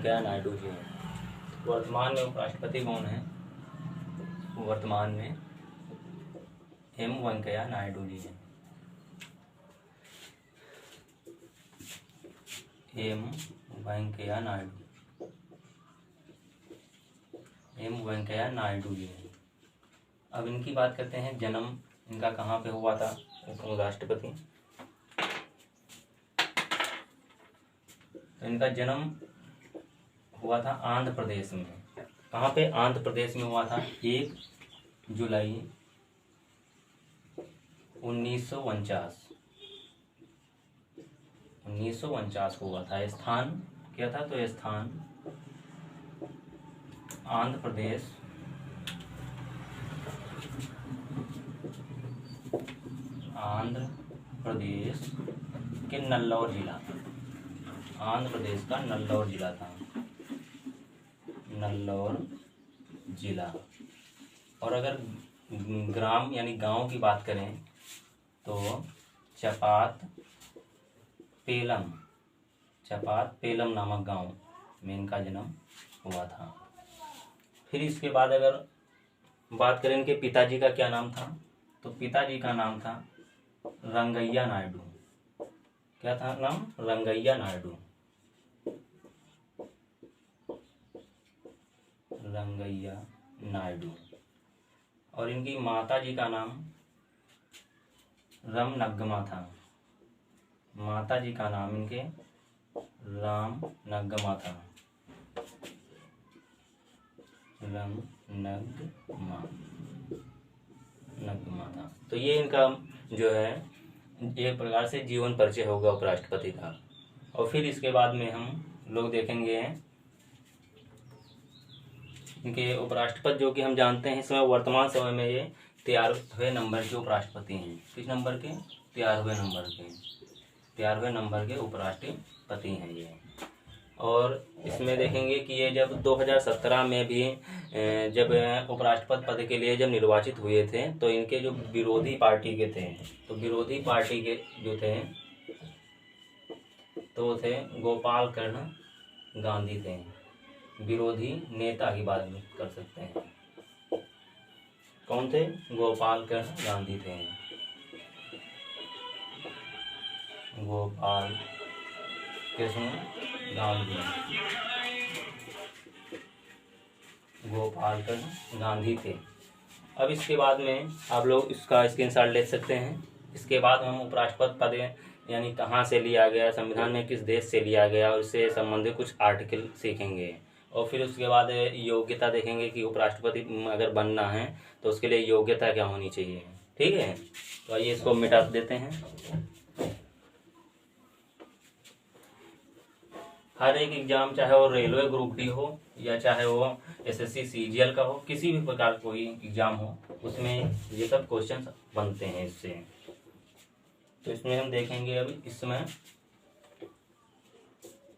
वेंकैया नायडू जी हैं। वर्तमान में उपराष्ट्रपति कौन है? वर्तमान में एम वेंकैया नायडू जी हैं। एम वेंकैया नायडू, एम वेंकैया नायडू जी हैं। अब इनकी बात करते हैं, जन्म इनका कहाँ पे हुआ था राष्ट्रपति? तो इनका जन्म हुआ था आंध्र प्रदेश में। कहाँ पे? आंध्र प्रदेश में हुआ था। 1 जुलाई 1949 को हुआ था। स्थान क्या था? तो स्थान आंध्र प्रदेश, आंध्र प्रदेश के नल्लौर जिला, आंध्र प्रदेश का नल्लौर जिला था, नल्लौर जिला। और अगर ग्राम यानी गांव की बात करें तो चपात पेलम नामक गांव में इनका जन्म हुआ था। फिर इसके बाद अगर बात करें इनके पिताजी का क्या नाम था, तो पिताजी का नाम था रंगैया नायडू। क्या था नाम? रंगैया नायडू, रंगैया नायडू। और इनकी माता जी का नाम रामनग्गमा था। माता जी का नाम इनके रामनग्गमा था, नग्मा था। तो ये इनका जो है एक प्रकार से जीवन परिचय होगा उपराष्ट्रपति का। और फिर इसके बाद में हम लोग देखेंगे इनके उपराष्ट्रपति, जो कि हम जानते हैं इस समय वर्तमान समय में ये 13वें नंबर के उपराष्ट्रपति हैं। किस नंबर के? 13वें नंबर के, 13वें नंबर के उपराष्ट्रपति हैं ये। और इसमें देखेंगे कि ये जब 2017 में भी जब उपराष्ट्रपति पद के लिए जब निर्वाचित हुए थे, तो इनके जो विरोधी पार्टी के थे, तो विरोधी पार्टी के जो थे तो वो थे गोपाल कृष्ण गांधी थे। विरोधी नेता की बात कर सकते हैं। कौन थे? गोपाल कृष्ण गांधी थे। गोपाल कृष्ण गांधी, गोपाल कृष्ण गांधी थे। अब इसके बाद में आप लोग इसका स्क्रीनशॉट ले सकते हैं। इसके बाद हम उपराष्ट्रपति पद यानी कहाँ से लिया गया, संविधान में किस देश से लिया गया, और इससे संबंधित कुछ आर्टिकल सीखेंगे। और फिर उसके बाद योग्यता देखेंगे कि उपराष्ट्रपति अगर बनना है तो उसके लिए योग्यता क्या होनी चाहिए। ठीक है, तो आइए इसको मिटा देते हैं। हर एक एग्जाम, चाहे वो रेलवे ग्रुप डी हो या चाहे वो एसएससी सीजीएल का हो, किसी भी प्रकार का कोई एग्जाम हो, उसमें ये सब क्वेश्चन बनते हैं इससे। तो इसमें हम देखेंगे अभी इसमें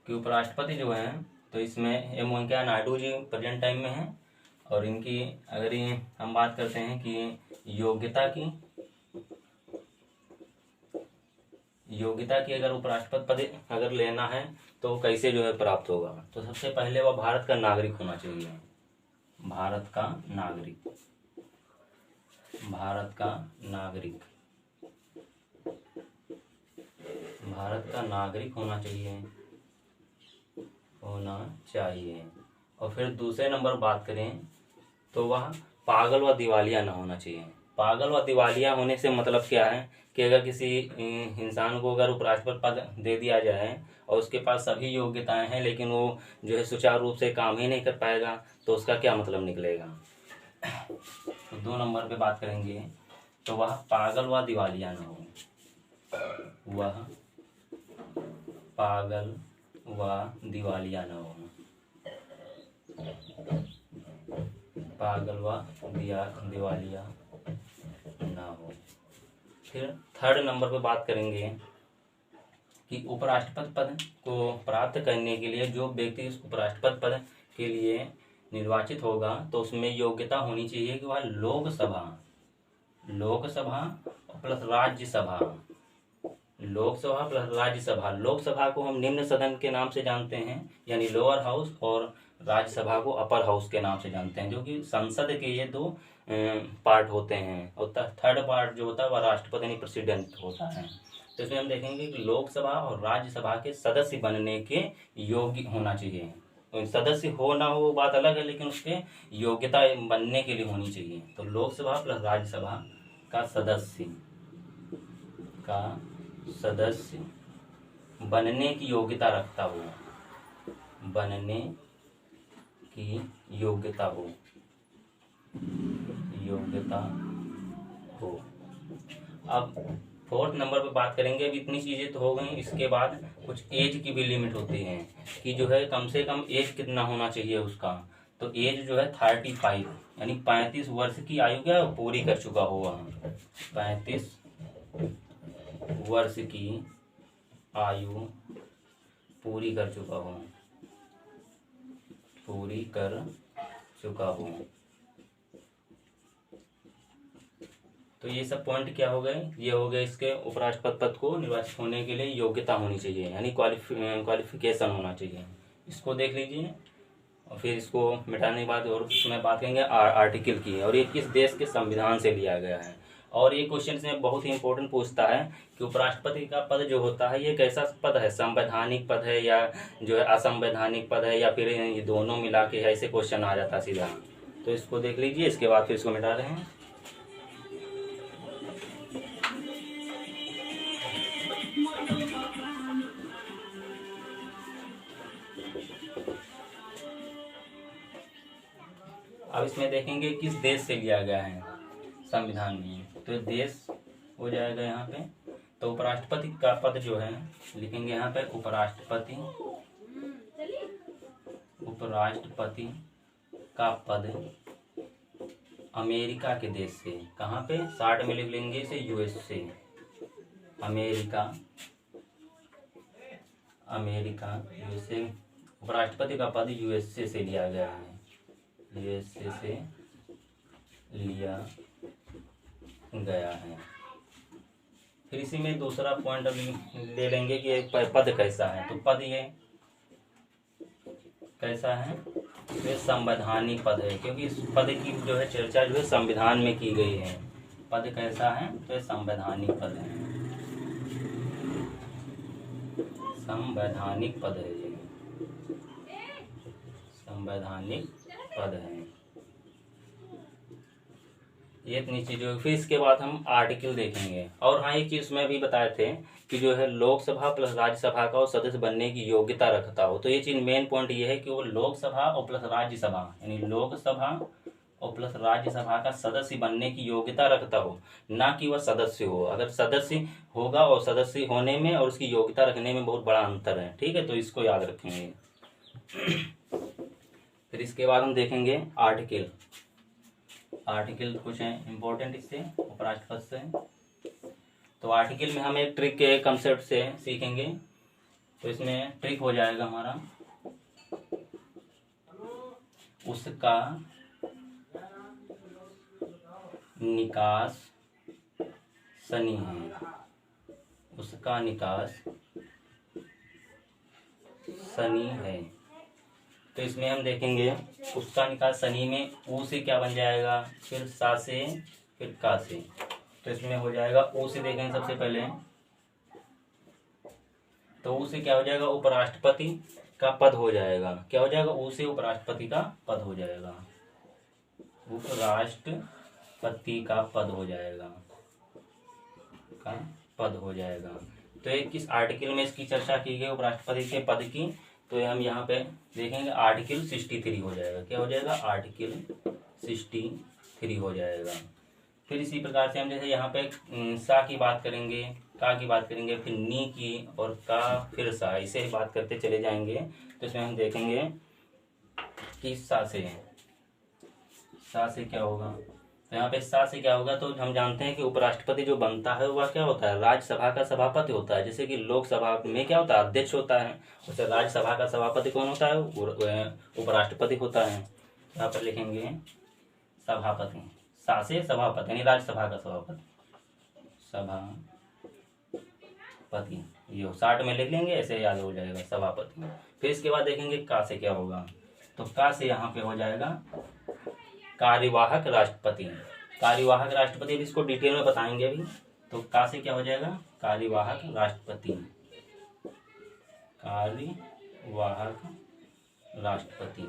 कि उपराष्ट्रपति जो हैं, तो इसमें M Venkaiah Naidu ji present time में हैं। और इनकी अगर ये हम बात करते हैं कि योग्यता की अगर उपराष्ट्रपति पद अगर लेना है तो कैसे जो है प्राप्त होगा, तो सबसे पहले वह भारत का नागरिक होना चाहिए। भारत का नागरिक, भारत का नागरिक, भारत का नागरिक होना चाहिए। और फिर दूसरे नंबर बात करें तो वह पागल व दिवालिया ना होना चाहिए। पागल व दिवालिया होने से मतलब क्या है कि अगर किसी इंसान को अगर उपराष्ट्रपति पद दे दिया जाए और उसके पास सभी योग्यताएं हैं, लेकिन वो जो है सुचारू रूप से काम ही नहीं कर पाएगा, तो उसका क्या मतलब निकलेगा। तो 2 नंबर पे बात करेंगे तो वह पागल व दिवालिया ना हो, वह पागल व दिवालिया ना हो, पागल व दिवालिया ना हो। फिर 3rd नंबर पे बात करेंगे कि उपराष्ट्रपति पद को प्राप्त करने के लिए जो व्यक्ति इस उपराष्ट्रपति पद के लिए निर्वाचित होगा, तो उसमें योग्यता होनी चाहिए कि वह लोकसभा प्लस राज्यसभा लोकसभा प्लस राज्यसभा, लोकसभा को हम निम्न सदन के नाम से जानते हैं यानी लोअर हाउस, और राज्यसभा को अपर हाउस के नाम से जानते हैं, जो कि संसद के ये दो पार्ट होते हैं। और थर्ड पार्ट जो होता है वह राष्ट्रपति यानी प्रेसिडेंट होता है। तो इसमें हम देखेंगे कि लोकसभा और राज्यसभा के सदस्य बनने के योग्य होना चाहिए। तो सदस्य हो ना हो वो बात अलग है, लेकिन उसके योग्यता बनने के लिए होनी चाहिए। तो लोकसभा प्लस राज्यसभा का सदस्य बनने की योग्यता रखता हो, बनने की योग्यता हो। अब फोर्थ नंबर पे बात करेंगे। अब इतनी चीजें तो हो गई, इसके बाद कुछ एज की भी लिमिट होती है कि जो है कम से कम एज कितना होना चाहिए उसका। तो एज जो है 35 यानी 35 वर्ष की आयु क्या पूरी कर चुका होगा। 35 वर्ष की आयु पूरी कर चुका हो। तो ये सब पॉइंट क्या हो गए, ये हो गए इसके उपराष्ट्रपति पद को निर्वाचित होने के लिए योग्यता होनी चाहिए यानी क्वालिफिकेशन होना चाहिए। इसको देख लीजिए और फिर इसको मिटाने के बाद और उसमें बात करेंगे आर्टिकल की, और ये किस देश के संविधान से लिया गया है। और ये क्वेश्चन में बहुत ही इंपॉर्टेंट पूछता है कि उपराष्ट्रपति का पद जो होता है ये कैसा पद है, संवैधानिक पद है या जो है असंवैधानिक पद है, या फिर ये दोनों मिला के है, ऐसे क्वेश्चन आ जाता है सीधा। तो इसको देख लीजिए, इसके बाद फिर इसको मिटा रहे हैं। अब इसमें देखेंगे किस देश से लिया गया है संविधान में, तो देश हो जाएगा यहाँ पे। तो उपराष्ट्रपति का पद जो है लिखेंगे यहाँ पे उपराष्ट्रपति का पद अमेरिका के देश से, कहाँ पे शार्ट में लिख लेंगे इसे यूएस से, अमेरिका यूएसए। उपराष्ट्रपति का पद यूएसए से लिया गया है, यूएसए से लिया गया है। फिर इसी में दूसरा पॉइंट अभी ले लेंगे कि एक पद कैसा है। तो पद ये कैसा है, तो ये संवैधानिक पद है, क्योंकि इस पद की जो है चर्चा जो है संविधान में की गई है। पद कैसा है, तो ये संवैधानिक पद है, संवैधानिक पद है, ये संवैधानिक पद है। ये इतनी चीज़ों। फिर इसके बाद हम आर्टिकल देखेंगे। और हाँ, एक चीज़ उसमें भी बताए थे कि जो है लोकसभा प्लस राज्यसभा का वो सदस्य बनने की योग्यता रखता हो। तो ये चीज़ मेन पॉइंट ये है कि वो लोकसभा और प्लस राज्यसभा यानी लोकसभा और प्लस राज्यसभा का सदस्य बनने की योग्यता रखता हो, ना कि वह सदस्य हो। अगर सदस्य होगा और सदस्य होने में और उसकी योग्यता रखने में बहुत बड़ा अंतर है, ठीक है, तो इसको याद रखेंगे। फिर इसके बाद हम देखेंगे आर्टिकल कुछ है इम्पोर्टेंट इससे उपराष्ट्रपति से। तो आर्टिकल में हम एक ट्रिक के कंसेप्ट से सीखेंगे। तो इसमें ट्रिक हो जाएगा हमारा उसका निकास सनी है, उसका निकास सनी है। तो इसमें हम देखेंगे उसका निकास सनी में ऊ से क्या बन जाएगा, फिर सा से, फिर का से। तो इसमें हो जाएगा ऊ से देखेंगे सबसे पहले, तो ऊ से क्या हो जाएगा, उपराष्ट्रपति का पद हो जाएगा। क्या हो जाएगा, ऊ से उपराष्ट्रपति का पद हो जाएगा, उपराष्ट्रपति का पद हो जाएगा, तो ये किस आर्टिकल में इसकी चर्चा की गई उपराष्ट्रपति के पद की। तो हम यहाँ पे देखेंगे आर्टिकल 63 हो जाएगा। क्या हो जाएगा, आर्टिकल 63 हो जाएगा। फिर इसी प्रकार से हम जैसे यहाँ पे सा की बात करेंगे, का की बात करेंगे, फिर नी की और का, फिर सा, इसे ही बात करते चले जाएंगे। तो इसमें हम देखेंगे कि सा से क्या होगा। तो यहाँ पे सा से क्या होगा, तो हम जानते हैं कि उपराष्ट्रपति जो बनता है वह क्या होता है, राज्यसभा का सभापति होता है। जैसे कि लोकसभा में क्या होता है, अध्यक्ष होता है, उसे राज्यसभा का सभापति कौन होता है, उपराष्ट्रपति होता है। यहाँ पर लिखेंगे सभापति, सा से सभापति यानी राज्यसभा का सभापति, पति, ये 60 में लिख लेंगे, ऐसे याद हो जाएगा सभापति। फिर इसके बाद देखेंगे का से क्या होगा, तो का से यहाँ पे हो जाएगा कार्यवाहक राष्ट्रपति। कार्यवाहक राष्ट्रपति, अभी इसको डिटेल में बताएंगे अभी। तो का से क्या हो जाएगा, कार्यवाहक राष्ट्रपति, कार्यवाहक राष्ट्रपति,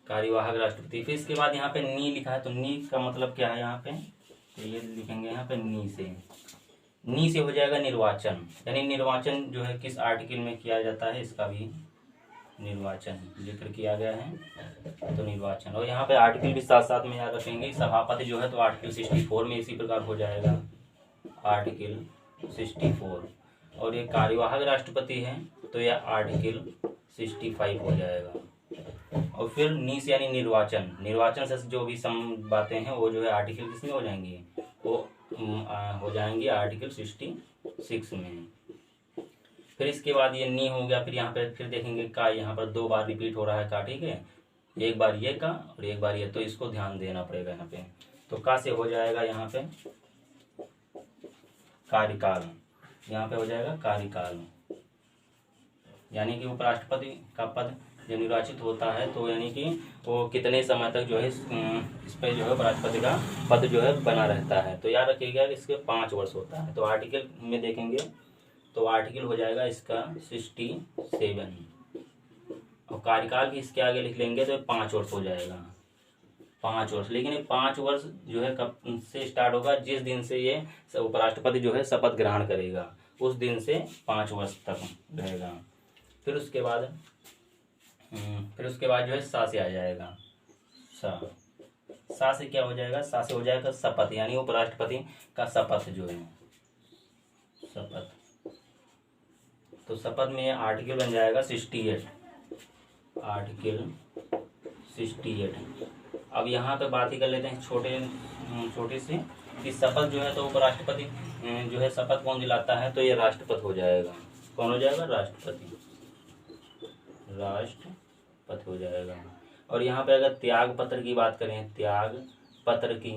कार्यवाहक राष्ट्रपति। फिर इसके बाद यहाँ पे नी लिखा है, तो नी का मतलब क्या है यहाँ पे, तो ये लिखेंगे यहाँ पे नी से। नी से हो जाएगा निर्वाचन, यानी निर्वाचन जो है किस आर्टिकल में किया जाता है, इसका भी निर्वाचन जिक्र किया गया है, तो निर्वाचन। और यहाँ पे आर्टिकल भी साथ साथ में याद रखेंगे। सभापति जो है तो आर्टिकल 64 में इसी प्रकार हो जाएगा, आर्टिकल 64। और ये कार्यवाहक राष्ट्रपति है तो यह आर्टिकल 65 हो जाएगा। और फिर नी से यानी निर्वाचन, निर्वाचन से जो भी सम बातें हैं वो जो है आर्टिकल किसमें हो जाएंगी, वो हो जाएंगी आर्टिकल 66 में। फिर इसके बाद ये नी हो गया। फिर यहाँ पे फिर देखेंगे का, यहाँ पर 2 बार रिपीट हो रहा है का, ठीक है, एक बार ये का और एक बार ये, तो इसको ध्यान देना पड़ेगा यहाँ पे। तो का से हो जाएगा यहाँ पे कार्यकाल, यहाँ पे हो जाएगा कार्यकाल, यानी कि उपराष्ट्रपति का पद जब निर्वाचित होता है तो यानी कि वो कितने समय तक जो है इस पे जो है उपराष्ट्रपति का पद जो है बना रहता है। तो याद रखिएगा इसके 5 वर्ष होता है। तो आर्टिकल में देखेंगे तो आर्टिकल हो जाएगा इसका 67, और कार्यकाल भी इसके आगे लिख लेंगे तो 5 वर्ष हो जाएगा, 5 वर्ष। लेकिन ये 5 वर्ष जो है कब से स्टार्ट होगा, जिस दिन से ये उपराष्ट्रपति जो है शपथ ग्रहण करेगा उस दिन से 5 वर्ष तक रहेगा। फिर उसके बाद जो है सा से आ जाएगा, सा से क्या हो जाएगा, सा से हो जाएगा शपथ, यानी उपराष्ट्रपति का शपथ जो है शपथ। तो शपथ में आर्टिकल बन जाएगा 68, आर्टिकल 68। अब यहाँ पे बात ही कर लेते हैं छोटे से कि शपथ जो है तो उपराष्ट्रपति जो है शपथ कौन दिलाता है, तो ये राष्ट्रपति हो जाएगा। कौन हो जाएगा, राष्ट्रपति, राष्ट्रपति हो जाएगा। और यहाँ पे अगर त्याग पत्र की बात करें, त्याग पत्र की,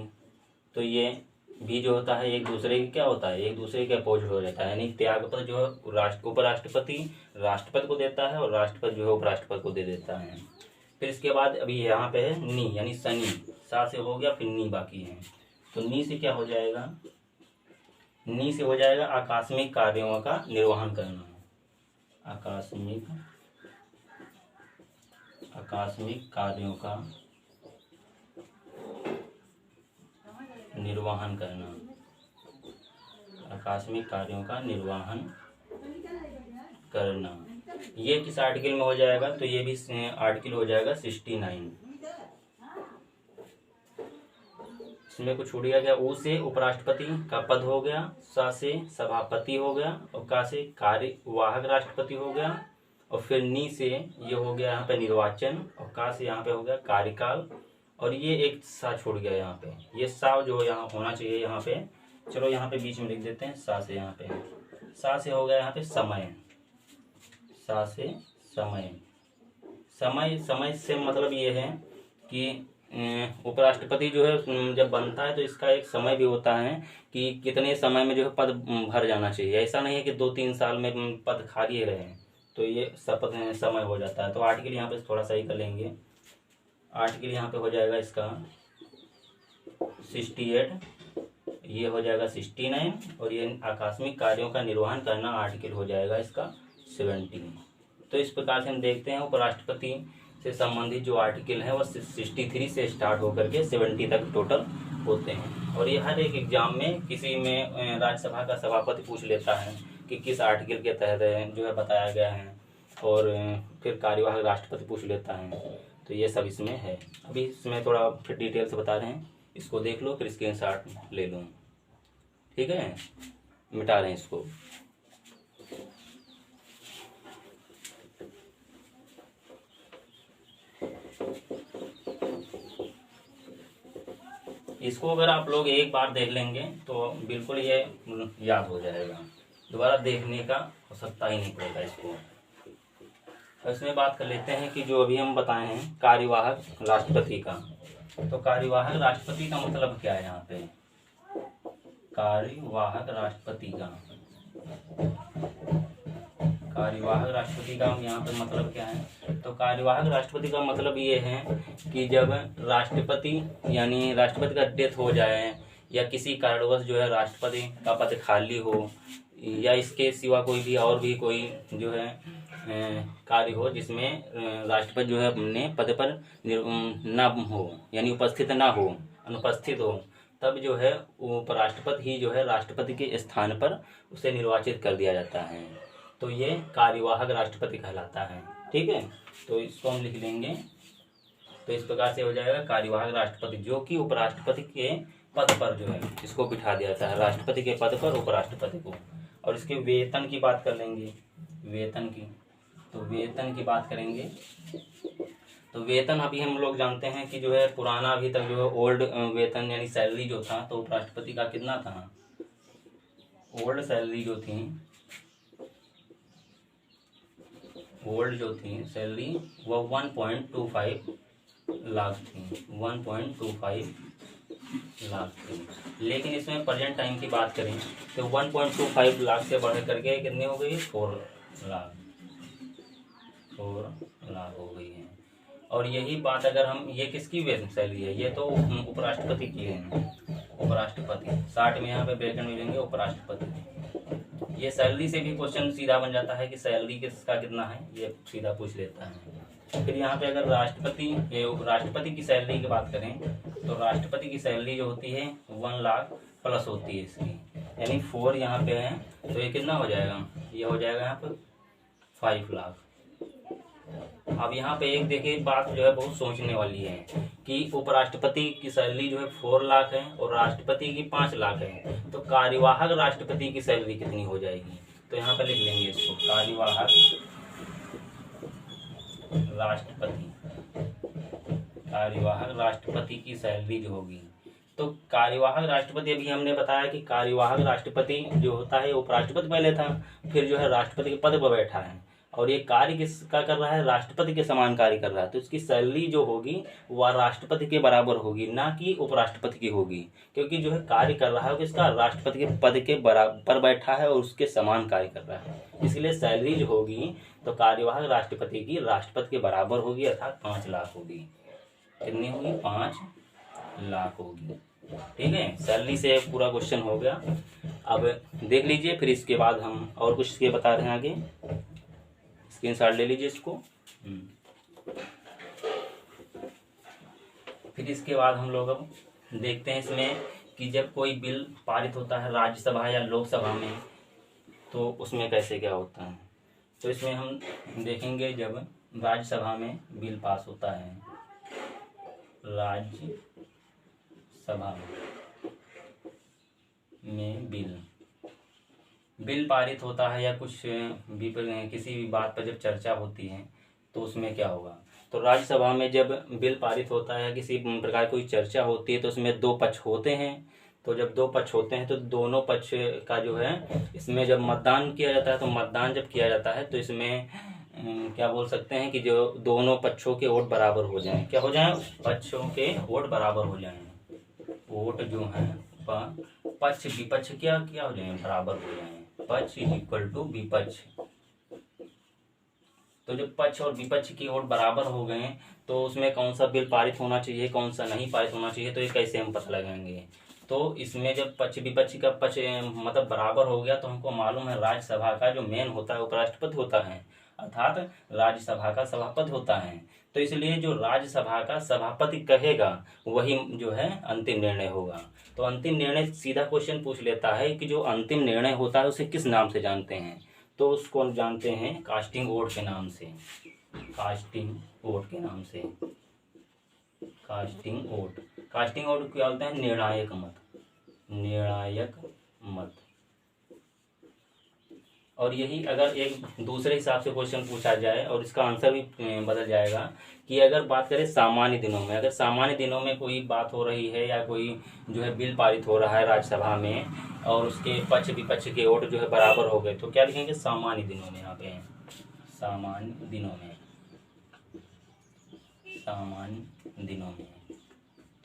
तो ये भी जो होता है एक दूसरे की क्या होता है, एक दूसरे के अपोजिट हो जाता है। यानी त्याग पत्र जो है उपराष्ट्रपति राष्ट्रपति को देता है और राष्ट्रपति जो है उपराष्ट्रपति को दे देता है। फिर इसके बाद अभी यहाँ पे है नी, यानी शनि, सा से हो गया, फिर नी बाकी है। तो नी से क्या हो जाएगा, नी से हो जाएगा आकस्मिक कार्यों का निर्वहन करना, आकस्मिक कार्यों का निर्वहन करना, आकस्मिक कार्यों का निर्वहन करना। ये किस आर्टिकल में हो जाएगा, तो ये भी आर्टिकल हो जाएगा 69। इसमें कुछ छूट गया, ऊ से उपराष्ट्रपति का पद हो गया, सा से सभापति हो गया, और का से कार्यवाहक राष्ट्रपति हो गया, और फिर नी से ये हो गया यहाँ पे निर्वाचन, और का से यहाँ पे हो गया कार्यकाल। और ये एक सा छूट गया यहाँ पे, ये सा जो यहाँ होना चाहिए यहाँ पे, चलो यहाँ पे बीच में लिख देते हैं सा से। यहाँ पे सा से हो गया यहाँ पे समय, सा से समय, समय से मतलब ये है कि उपराष्ट्रपति जो है जब बनता है तो इसका एक समय भी होता है कि कितने समय में जो है पद भर जाना चाहिए। ऐसा नहीं है कि 2-3 साल में पद खाली रहे, तो ये शपथ समय हो जाता है। तो आर्टिकल यहाँ पे थोड़ा सही कर लेंगे, आर्टिकल यहाँ पे हो जाएगा इसका 68, ये हो जाएगा 69, और ये आकस्मिक कार्यों का निर्वहन करना आर्टिकल हो जाएगा इसका 70। तो इस प्रकार से हम देखते हैं उपराष्ट्रपति से संबंधित जो आर्टिकल है वो 63 से स्टार्ट होकर के 70 तक टोटल होते हैं। और ये हर एक एग्जाम में किसी में राज्यसभा का सभापति पूछ लेता है कि किस आर्टिकल के तहत जो है बताया गया है, और फिर कार्यवाहक राष्ट्रपति पूछ लेता है। तो ये सब इसमें है। अभी इसमें थोड़ा फिर डिटेल से बता रहे हैं, इसको देख लो, फिर स्क्रीनशॉट ले लो, ठीक है। मिटा रहे हैं इसको। इसको अगर आप लोग एक बार देख लेंगे तो बिल्कुल ये याद हो जाएगा, दोबारा देखने का आवश्यकता ही नहीं पड़ेगा इसको। इसमें बात कर लेते हैं कि जो अभी हम बताए हैं कार्यवाहक राष्ट्रपति का। तो कार्यवाहक राष्ट्रपति का मतलब क्या है यहाँ पे, कार्यवाहक राष्ट्रपति का, कार्यवाहक राष्ट्रपति का यहाँ पे मतलब क्या है? तो कार्यवाहक राष्ट्रपति का मतलब ये है कि जब राष्ट्रपति यानी राष्ट्रपति का डेथ हो जाए या किसी कारणवश जो है राष्ट्रपति का पद खाली हो या इसके सिवा कोई भी और भी कोई जो है कार्य हो जिसमें राष्ट्रपति जो है अपने पद पर ना हो यानी उपस्थित ना हो, अनुपस्थित हो, तब जो है उपराष्ट्रपति ही जो है राष्ट्रपति के स्थान पर उसे निर्वाचित कर दिया जाता है। तो ये कार्यवाहक राष्ट्रपति कहलाता है। ठीक है, तो इसको हम लिख लेंगे। तो इस प्रकार से हो जाएगा कार्यवाहक राष्ट्रपति, जो कि उपराष्ट्रपति के पद पर जो है इसको बिठा दिया जाता है, राष्ट्रपति के पद पर उपराष्ट्रपति को। और इसके वेतन की बात कर लेंगे, वेतन की। तो वेतन की बात करेंगे तो वेतन अभी हम लोग जानते हैं कि जो है पुराना अभी तक जो है ओल्ड वेतन यानी सैलरी जो था तो उपराष्ट्रपति का कितना था? ओल्ड सैलरी जो थी, ओल्ड जो थी सैलरी वो 1.25 लाख थी, 1.25 लाख थी। लेकिन इसमें प्रेजेंट टाइम की बात करें तो 1.25 लाख से बढ़ करके कितनी हो गई? 4 लाख, 4 लाख हो गई है। और यही बात अगर हम, ये किसकी वेतन सैलरी है? ये तो उपराष्ट्रपति की है, उपराष्ट्रपति। 60 में यहाँ पे ब्रैकेट में लेंगे उपराष्ट्रपति। ये सैलरी से भी क्वेश्चन सीधा बन जाता है कि सैलरी किसका कितना है, ये सीधा पूछ लेता है। फिर यहाँ पे अगर राष्ट्रपति की सैलरी की बात करें तो राष्ट्रपति की सैलरी जो होती है 1 लाख प्लस होती है इसकी, यानी 4 यहाँ पे है तो ये कितना हो जाएगा? ये हो जाएगा यहाँ पर 5 लाख। अब यहाँ पे एक देखिए बात जो है बहुत सोचने वाली है कि उपराष्ट्रपति की सैलरी जो है 4 लाख है और राष्ट्रपति की 5 लाख है, तो कार्यवाहक राष्ट्रपति की सैलरी कितनी हो जाएगी? तो यहाँ पे लिख लेंगे इसको, कार्यवाहक राष्ट्रपति, कार्यवाहक राष्ट्रपति की सैलरी जो होगी। तो कार्यवाहक राष्ट्रपति, अभी हमने बताया कि कार्यवाहक राष्ट्रपति जो होता है उपराष्ट्रपति पहले था, फिर जो है राष्ट्रपति के पद पर बैठा है और ये कार्य किसका कर रहा है? राष्ट्रपति के समान कार्य कर रहा है। तो इसकी सैलरी जो होगी वह राष्ट्रपति के बराबर होगी, ना कि उपराष्ट्रपति की होगी, क्योंकि जो है कार्य कर रहा है किसका? राष्ट्रपति के पद के बराबर बैठा है और उसके समान कार्य कर रहा है। इसलिए सैलरी जो होगी तो कार्यवाहक राष्ट्रपति की राष्ट्रपति के बराबर होगी, अर्थात 5 लाख होगी। कितनी होगी? 5 लाख होगी। ठीक है, सैलरी से पूरा क्वेश्चन हो गया। अब देख लीजिए, फिर इसके बाद हम और कुछ इसके बता रहे हैं आगे। स्क्रीनशॉट ले लीजिए इसको। फिर इसके बाद हम लोग अब देखते हैं इसमें कि जब कोई बिल पारित होता है राज्यसभा या लोकसभा में तो उसमें कैसे क्या होता है। तो इसमें हम देखेंगे जब राज्यसभा में बिल पास होता है, राज्यसभा में बिल पारित होता है या कुछ भी किसी भी बात पर जब चर्चा होती है तो उसमें क्या होगा। तो राज्यसभा में जब बिल पारित होता है, किसी प्रकार कोई चर्चा होती है तो उसमें 2 पक्ष होते हैं। तो जब 2 पक्ष होते हैं तो दोनों पक्ष का जो है इसमें जब मतदान किया जाता है, तो मतदान जब किया जाता है तो इसमें क्या बोल सकते हैं कि जो दोनों पक्षों के वोट बराबर हो जाएं। क्या हो जाएं? पक्षों के वोट बराबर हो जाएं। वोट जो है पक्ष विपक्ष क्या हो जाएं? बराबर हो जाएं। पक्ष इक्वल टू विपक्ष। तो जब पक्ष और विपक्ष की वोट बराबर हो गए तो उसमें कौन सा बिल पारित होना चाहिए, कौन सा नहीं पारित होना चाहिए, तो ये कैसे हम पता लगाएंगे। तो इसमें जब पक्ष विपक्ष का पक्ष मतलब बराबर हो गया तो हमको मालूम है राज्यसभा का जो मेन होता है उपराष्ट्रपति होता है, अर्थात राज्यसभा का सभापति होता है। तो इसलिए जो राज्यसभा का सभापति कहेगा वही जो है अंतिम निर्णय होगा। तो अंतिम निर्णय सीधा क्वेश्चन पूछ लेता है कि जो अंतिम निर्णय होता है उसे किस नाम से जानते हैं। तो उसको जानते हैं कास्टिंग वोट के नाम से, कास्टिंग वोट के नाम से। कास्टिंग वोट क्या होता है? निर्णायक मत, निर्णायक मत। और यही अगर एक दूसरे हिसाब से क्वेश्चन पूछा जाए और इसका आंसर भी बदल जाएगा कि अगर बात करें सामान्य दिनों में, अगर सामान्य दिनों में कोई बात हो रही है या कोई जो है बिल पारित हो रहा है राज्यसभा में और उसके पक्ष विपक्ष के वोट जो है बराबर हो गए, तो क्या लिखेंगे? सामान्य दिनों में। यहाँ पे सामान्य दिनों में, सामान्य दिनों में।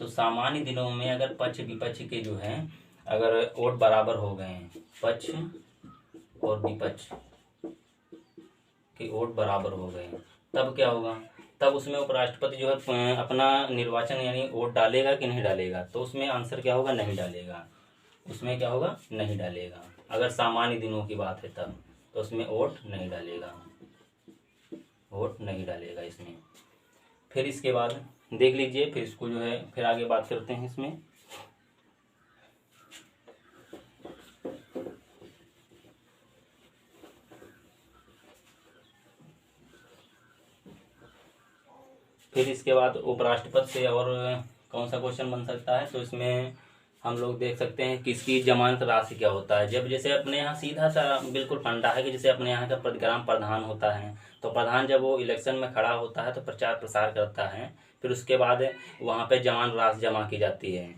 तो सामान्य दिनों में अगर पक्ष विपक्ष के जो है अगर वोट बराबर हो गए हैं, पक्ष और विपक्ष के वोट बराबर हो गए, तब क्या होगा, तब उसमें उपराष्ट्रपति जो है अपना निर्वाचन यानी वोट डालेगा कि नहीं डालेगा, तो उसमें आंसर क्या होगा, नहीं डालेगा। उसमें क्या होगा, नहीं डालेगा। अगर सामान्य दिनों की बात है तब, तो उसमें वोट नहीं डालेगा, वोट नहीं डालेगा इसमें। फिर इसके बाद देख लीजिए, फिर इसको जो है फिर आगे बात करते हैं इसमें। फिर इसके बाद उपराष्ट्रपति से और कौन सा क्वेश्चन बन सकता है, तो इसमें हम लोग देख सकते हैं कि इसकी जमानत राशि क्या होता है। जब जैसे अपने यहाँ सीधा सा बिल्कुल फंडा है कि जैसे अपने यहाँ का ग्राम प्रधान होता है, तो प्रधान जब वो इलेक्शन में खड़ा होता है तो प्रचार प्रसार करता है, फिर उसके बाद वहाँ पे जमानत राशि जमा की जाती है,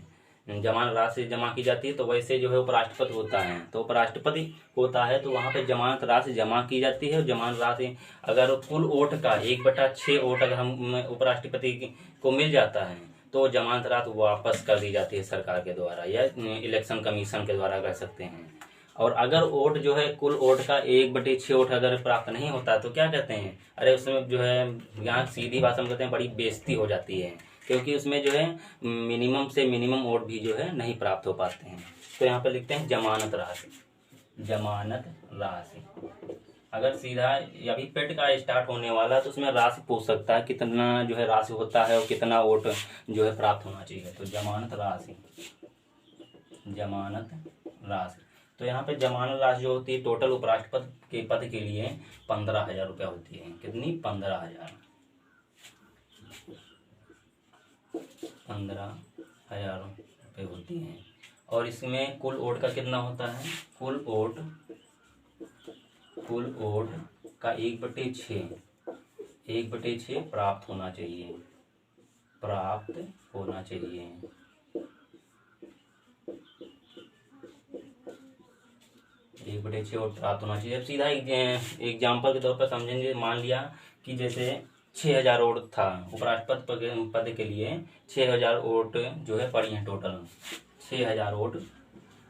जमानत राशि जमा की जाती है। तो वैसे जो है उपराष्ट्रपति होता है, तो उपराष्ट्रपति होता है तो वहाँ पे जमानत राशि जमा की जाती है। जमानत राशि अगर कुल वोट का 1/6 वोट अगर हम उपराष्ट्रपति को मिल जाता है, तो जमानत राशि वापस कर दी जाती है सरकार के द्वारा या इलेक्शन कमीशन के द्वारा कह सकते हैं। और अगर वोट जो है कुल वोट का 1/6 वोट अगर प्राप्त नहीं होता तो क्या कहते हैं, अरे उसमें जो है यहाँ सीधी भाषा में कहते हैं बड़ी बेइज्जती हो जाती है, क्योंकि उसमें जो है मिनिमम से मिनिमम वोट भी जो है नहीं प्राप्त हो पाते हैं। तो यहाँ पे लिखते हैं जमानत राशि, जमानत राशि। अगर सीधा अभी पेड का स्टार्ट होने वाला है तो उसमें राशि पूछ सकता है कितना जो है राशि होता है और कितना वोट जो है प्राप्त होना चाहिए। तो जमानत राशि, जमानत राशि। तो यहाँ पे जमानत राशि जो होती है टोटल उपराष्ट्रपति के पद के लिए 15,000 रुपया होती है। कितनी, 15,000, 15,000 रुपये होती हैं। और इसमें कुल वोट का कितना होता है, कुल वोट का 1/6 प्राप्त होना चाहिए, प्राप्त होना चाहिए। एक बटे छः वोट प्राप्त होना चाहिए। अब सीधा एग्जाम्पल के तौर पर समझेंगे, मान लिया कि जैसे 6,000 वोट था उपराष्ट्रपति पद के लिए, 6,000 वोट जो है पड़ी हैं, टोटल 6,000 वोट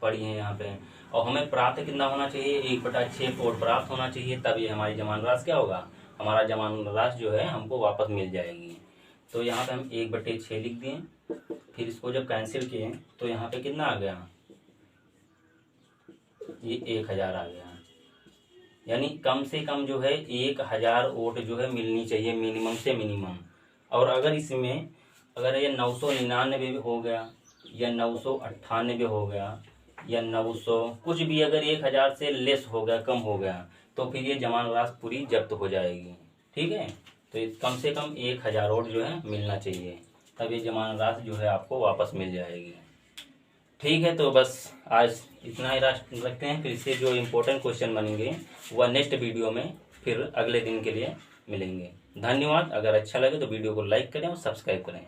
पड़ी हैं यहाँ पे, और हमें प्राप्त कितना होना चाहिए, 1/6 वोट प्राप्त होना चाहिए, तब ये हमारी जमानत राशि क्या होगा, हमारा जमानत राशि जो है हमको वापस मिल जाएगी। तो यहाँ पे हम 1/6 लिख दिए। फिर इसको जब कैंसिल किए तो यहाँ पे कितना आ गया, ये 1,000 आ गया। यानी कम से कम जो है 1,000 वोट जो है मिलनी चाहिए, मिनिमम से मिनिमम। और अगर इसमें अगर ये 999 भी हो गया या 998 हो गया या 900 कुछ भी, अगर 1,000 से लेस हो गया, कम हो गया, तो फिर ये जमानत राशि पूरी जब्त हो जाएगी। ठीक है, तो कम से कम 1,000 वोट जो है मिलना चाहिए, तब ये जमानत राशि जो है आपको वापस मिल जाएगी। ठीक है, तो बस आज इतना ही रखते हैं। फिर से जो इम्पोर्टेंट क्वेश्चन बनेंगे वह नेक्स्ट वीडियो में फिर अगले दिन के लिए मिलेंगे। धन्यवाद। अगर अच्छा लगे तो वीडियो को लाइक करें और सब्सक्राइब करें।